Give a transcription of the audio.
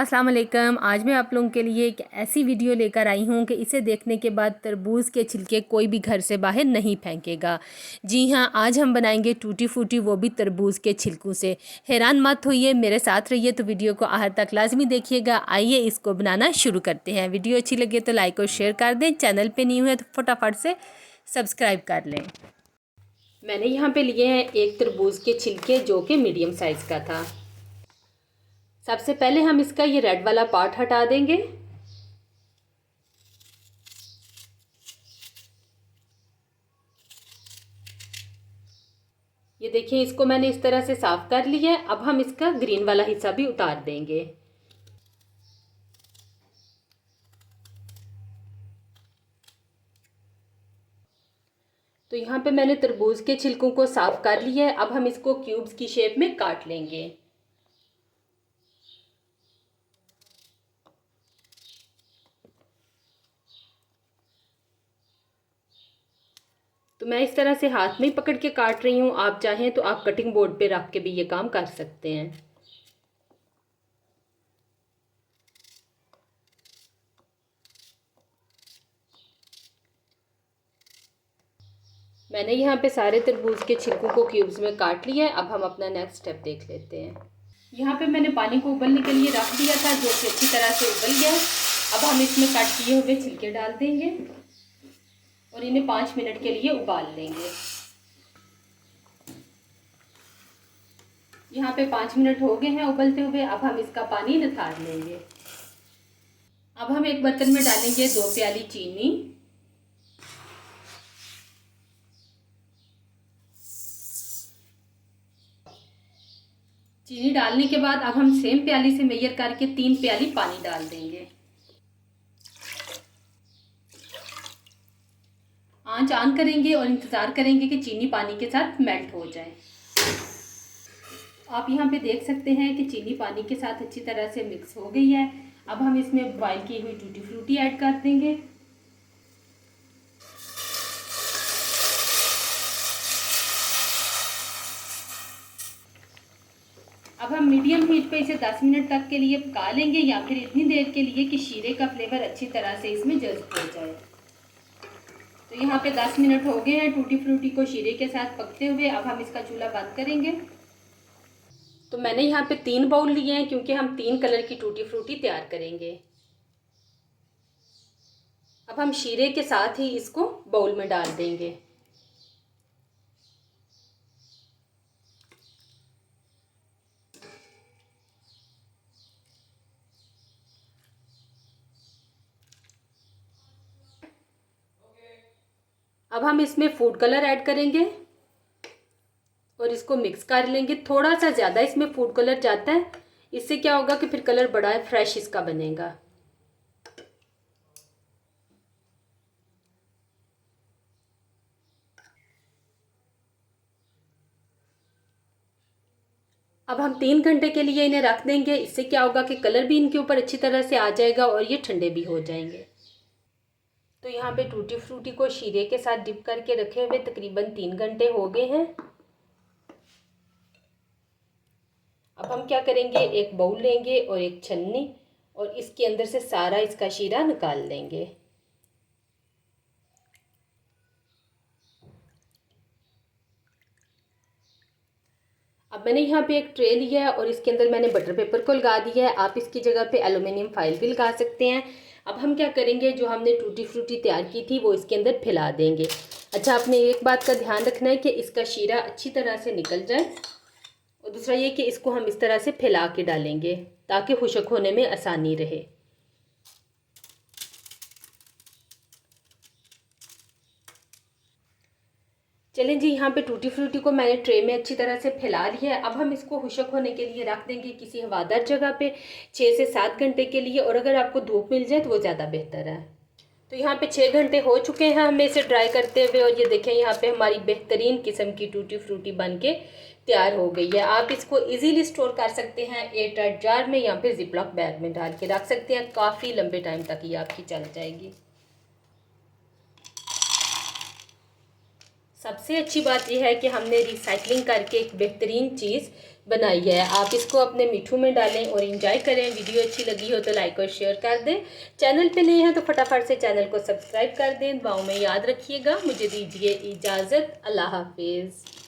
अस्सलाम वालेकुम। आज मैं आप लोगों के लिए एक ऐसी वीडियो लेकर आई हूँ कि इसे देखने के बाद तरबूज के छिलके कोई भी घर से बाहर नहीं फेंकेगा। जी हाँ, आज हम बनाएंगे टूटी फूटी, वो भी तरबूज के छिलकों से। हैरान मत होइए, मेरे साथ रहिए तो वीडियो को आखिर तक लाजमी देखिएगा। आइए इसको बनाना शुरू करते हैं। वीडियो अच्छी लगे तो लाइक और शेयर कर दें। चैनल पर नहीं हुए तो फटाफट से सब्सक्राइब कर लें। मैंने यहाँ पे लिए हैं एक तरबूज के छिलके जो कि मीडियम साइज़ का था। सबसे पहले हम इसका ये रेड वाला पार्ट हटा देंगे। ये देखिए, इसको मैंने इस तरह से साफ कर लिया है। अब हम इसका ग्रीन वाला हिस्सा भी उतार देंगे। तो यहाँ पे मैंने तरबूज के छिलकों को साफ कर लिया है। अब हम इसको क्यूब्स की शेप में काट लेंगे। तो मैं इस तरह से हाथ में ही पकड़ के काट रही हूँ। आप चाहें तो आप कटिंग बोर्ड पे रख के भी ये काम कर सकते हैं। मैंने यहाँ पे सारे तरबूज के छिलकों को क्यूब्स में काट लिया है। अब हम अपना नेक्स्ट स्टेप देख लेते हैं। यहाँ पे मैंने पानी को उबलने के लिए रख दिया था, जो कि अच्छी तरह से उबल गया। अब हम इसमें कट किए हुए छिलके डाल देंगे और इन्हें 5 मिनट के लिए उबाल लेंगे। यहाँ पे 5 मिनट हो गए हैं उबलते हुए। अब हम इसका पानी नितार लेंगे। अब हम एक बर्तन में डालेंगे 2 प्याली चीनी। चीनी डालने के बाद अब हम सेम प्याली से मेजर करके 3 प्याली पानी डाल देंगे। आंच ऑन करेंगे और इंतज़ार करेंगे कि चीनी पानी के साथ मेल्ट हो जाए। आप यहाँ पे देख सकते हैं कि चीनी पानी के साथ अच्छी तरह से मिक्स हो गई है। अब हम इसमें बॉयल की हुई टूटी फ्रूटी ऐड कर देंगे। अब हम मीडियम हीट पे इसे 10 मिनट तक के लिए पका लेंगे, या फिर इतनी देर के लिए कि शीरे का फ्लेवर अच्छी तरह से इसमें जज्ब हो जाए। तो यहाँ पे 10 मिनट हो गए हैं टूटी फ्रूटी को शीरे के साथ पकते हुए। अब हम इसका चूल्हा बंद करेंगे। तो मैंने यहाँ पे 3 बाउल लिए हैं, क्योंकि हम 3 कलर की टूटी फ्रूटी तैयार करेंगे। अब हम शीरे के साथ ही इसको बाउल में डाल देंगे। अब हम इसमें फूड कलर ऐड करेंगे और इसको मिक्स कर लेंगे। थोड़ा सा ज़्यादा इसमें फूड कलर जाता है। इससे क्या होगा कि फिर कलर बड़ा फ्रेश इसका बनेगा। अब हम 3 घंटे के लिए इन्हें रख देंगे। इससे क्या होगा कि कलर भी इनके ऊपर अच्छी तरह से आ जाएगा और ये ठंडे भी हो जाएंगे। तो यहाँ पे टूटी फ्रूटी को शीरे के साथ डिप करके रखे हुए तकरीबन 3 घंटे हो गए हैं। अब हम क्या करेंगे, एक बाउल लेंगे और एक छन्नी, और इसके अंदर से सारा इसका शीरा निकाल लेंगे। अब मैंने यहाँ पे एक ट्रे लिया है और इसके अंदर मैंने बटर पेपर को लगा दिया है। आप इसकी जगह पे एल्युमिनियम फाइल भी लगा सकते हैं। अब हम क्या करेंगे, जो हमने टूटी फ्रूटी तैयार की थी वो इसके अंदर फैला देंगे। अच्छा, आपने एक बात का ध्यान रखना है कि इसका शीरा अच्छी तरह से निकल जाए, और दूसरा ये कि इसको हम इस तरह से फैला के डालेंगे ताकि खुशक होने में आसानी रहे। चलें जी, यहाँ पे टूटी फ्रूटी को मैंने ट्रे में अच्छी तरह से फैला लिया है। अब हम इसको खुशक होने के लिए रख देंगे किसी हवादार जगह पे 6 से 7 घंटे के लिए, और अगर आपको धूप मिल जाए तो वो ज़्यादा बेहतर है। तो यहाँ पे 6 घंटे हो चुके हैं हमें इसे ड्राई करते हुए, और ये देखें यहाँ पे हमारी बेहतरीन किस्म की टूटी फ्रूटी बन के तैयार हो गई है। आप इसको इजीली स्टोर कर सकते हैं एयरटाइट जार में, या फिर जिपलॉक बैग में डाल के रख सकते हैं। काफ़ी लंबे टाइम तक ये आपकी चल जाएगी। सबसे अच्छी बात यह है कि हमने रिसाइकलिंग करके एक बेहतरीन चीज़ बनाई है। आप इसको अपने मीठू में डालें और एंजॉय करें। वीडियो अच्छी लगी हो तो लाइक और शेयर कर दें। चैनल पे नए हैं तो फटाफट से चैनल को सब्सक्राइब कर दें। दुआओं में याद रखिएगा। मुझे दीजिए इजाज़त। अल्लाह हाफिज़।